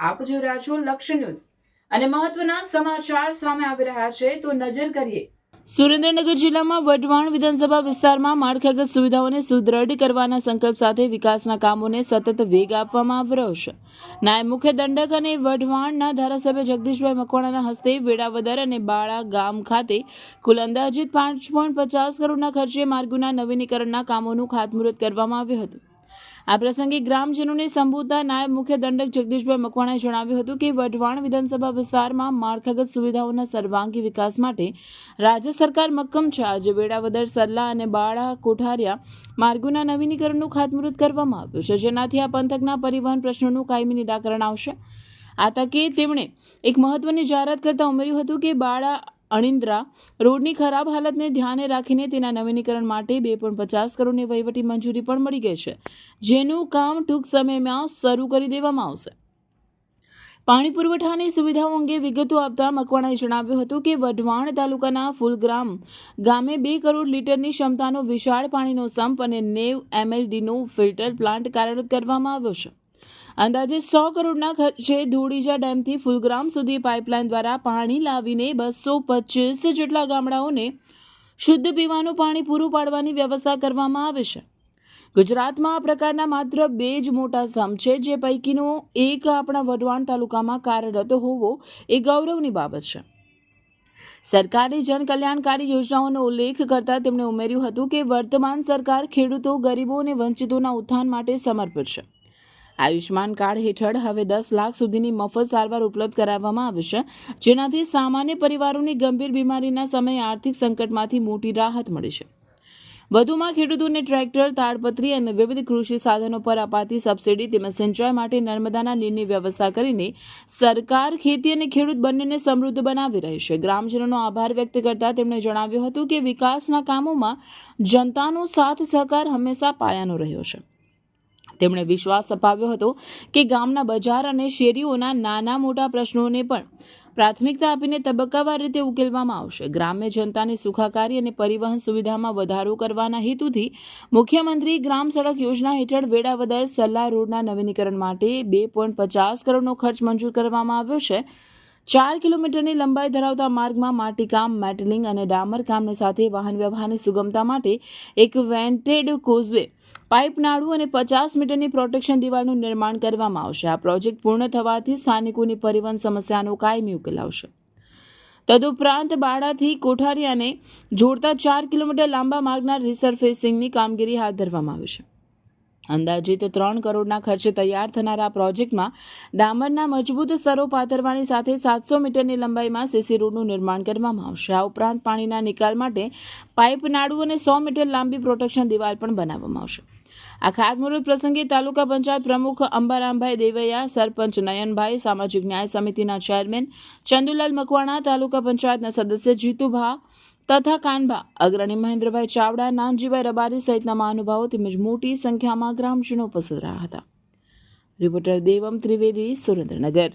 આપ જોઈ રહ્યા છો લક્ષ્ય ન્યૂઝ અને મહત્વના સમાચાર સામે આવી રહ્યા છે તો નજર કરીએ. સુરેન્દ્રનગર જિલ્લામાં વઢવાણ વિધાનસભા વિસ્તારમાં માળખાગત સુવિધાઓને સુદૃઢ કરવાના સંકલ્પ સાથે વિકાસના કામોને સતત વેગ આપવામાં આવી રહ્યો છે. નાયબ મુખ્ય દંડક અને વઢવાણના ધારાસભ્ય જગદીશભાઈ મકવાણાના હસ્તે વેળાવદર અને બાળા ગામ ખાતે કુલ અંદાજિત 5.50 કરોડના ખર્ચે માર્ગોના નવીનીકરણના કામોનું ખાતમુહૂર્ત કરવામાં આવ્યું હતું. આ પ્રસંગે ગ્રામજનોને સંબોધતા નાયબ મુખ્ય દંડક જગદીશભાઈ મકવાણાએ જણાવ્યું હતું કે વઢવાણ વિધાનસભા વિસ્તારમાં માળખાગત સુવિધાઓના સર્વાંગી વિકાસ માટે રાજ્ય સરકાર મક્કમ છે. આજે વેળાવદર, સલ્લા અને બાળા કોઠારિયા માર્ગોના નવીનીકરણનું ખાતમુહૂર્ત કરવામાં આવ્યું છે, જેનાથી આ પંથકના પરિવહન પ્રશ્નોનું કાયમી નિરાકરણ આવશે. આ તકે તેમણે એક મહત્વની જાહેરાત કરતા ઉમેર્યું હતું કે બાળા અણિન્દ્રા રોડની ખરાબ હાલતને ધ્યાને રાખીને તેના નવીનીકરણ માટે 2.50 કરોડની વહીવટી મંજૂરી પણ મળી ગઈ છે, જેનું કામ ટૂંક સમયમાં શરૂ કરી દેવામાં આવશે. પાણી પુરવઠાની સુવિધાઓ અંગે વિગતો આપતા મકવાણાએ જણાવ્યું હતું કે વઢવાણ તાલુકાના ફૂલગ્રામ ગામે 2 કરોડ લીટરની ક્ષમતાનો વિશાળ પાણીનો સંપ અને 90 MLDનો ફિલ્ટર પ્લાન્ટ કાર્યરત કરવામાં આવ્યો છે. અંદાજે 100 કરોડના ખર્ચે ધોળીજા ડેમથી ફૂલગ્રામ સુધી પાઇપલાઇન દ્વારા પાણી લાવીને 225 જેટલા ગામડાઓને શુદ્ધ પીવાનું પાણી પૂરું પાડવાની વ્યવસ્થા કરવામાં આવી છે. ગુજરાતમાં આ પ્રકારના માત્ર 2 જ મોટા સંપ છે, જે પૈકીનો એક આપણા વઢવાણ તાલુકામાં કાર્યરત હોવો એ ગૌરવની બાબત છે. સરકારી જનકલ્યાણકારી યોજનાઓનો ઉલ્લેખ કરતા તેમણે ઉમેર્યું હતું કે વર્તમાન સરકાર ખેડૂતો, ગરીબો અને વંચિતોના ઉત્થાન માટે સમર્પિત છે. આયુષ્માન કાર્ડ હેઠળ હવે 10 લાખ સુધીની મફત સારવાર ઉપલબ્ધ કરાવવામાં આવી છે, જેનાથી સામાન્ય પરિવારોની ગંભીર બીમારીના સમયે આર્થિક સંકટમાંથી મોટી રાહત મળી છે. વધુમાં ખેડૂતોને ટ્રેક્ટર, તાડપત્રી અને વિવિધ કૃષિ સાધનો પર અપાતી સબસિડી તેમજ સિંચાઈ માટે નર્મદાના નીરની વ્યવસ્થા કરીને સરકાર ખેતી અને ખેડૂત બંનેને સમૃદ્ધ બનાવી રહી છે. ગ્રામજનોનો આભાર વ્યક્ત કરતા તેમણે જણાવ્યું હતું કે વિકાસના કામોમાં જનતાનો સાથ સહકાર હંમેશા પાયાનો રહ્યો છે. તેમણે વિશ્વાસ અપાવ્યો હતો કે ગામના બજાર અને શેરીઓના નાના મોટા પ્રશ્નોને પણ પ્રાથમિકતા આપીને તબક્કાવાર રીતે ઉકેલવામાં આવશે. ગ્રામ્ય જનતાની સુખાકારી અને પરિવહન સુવિધામાં વધારો કરવાના હેતુથી મુખ્યમંત્રી ગ્રામ સડક યોજના હેઠળ વેળાવદર સલ્લા રોડના નવીનીકરણ માટે 2.50 કરોડનો ખર્ચ મંજૂર કરવામાં આવ્યો છે. 4 કિલોમીટરની લંબાઈ ધરાવતા માર્ગમાં માટીકામ, મેટલિંગ અને ડામર કામની સાથે વાહન વ્યવહારની સુગમતા માટે એક વેન્ટેડ કોઝવે, પાઇપ નાળું અને 50 મીટરની પ્રોટેક્શન દિવાલનું નિર્માણ કરવામાં આવશે. આ પ્રોજેક્ટ પૂર્ણ થવાથી સ્થાનિકોની પરિવહન સમસ્યાનો કાયમી ઉકેલ આવશે. તદુપરાંત બાળાથી કોઠારિયાને જોડતા 4 કિલોમીટર લાંબા માર્ગના રિસરફેસિંગની કામગીરી હાથ ધરવામાં આવી છે. અંદાજિત 3 કરોડના ખર્ચે તૈયાર થનારા આ પ્રોજેક્ટમાં ડામરના મજબૂત સ્તરો પાથરવાની સાથે 700 મીટરની લંબાઈમાં સીસી રોડનું નિર્માણ કરવામાં આવશે. આ ઉપરાંત પાણીના નિકાલ માટે પાઇપ નાળું અને 100 મીટર લાંબી પ્રોટેક્શન દિવાલ પણ બનાવવામાં આવશે. આ ખાતમુહૂર્ત પ્રસંગે તાલુકા પંચાયત પ્રમુખ અંબારામભાઈ દેવૈયા, સરપંચ નયનભાઈ, સામાજિક ન્યાય સમિતિના ચેરમેન ચંદુલાલ મકવાણા, તાલુકા પંચાયતના સદસ્ય જીતુભા તથા કાનભા, અગ્રણી મહેન્દ્રભાઈ ચાવડા, નાનજીભાઈ રબારી સહિતના મહાનુભાવો તેમજ મોટી સંખ્યામાં ગ્રામજનો ઉપસ્થિત રહ્યા હતા. રિપોર્ટર દેવમ ત્રિવેદી, સુરેન્દ્રનગર.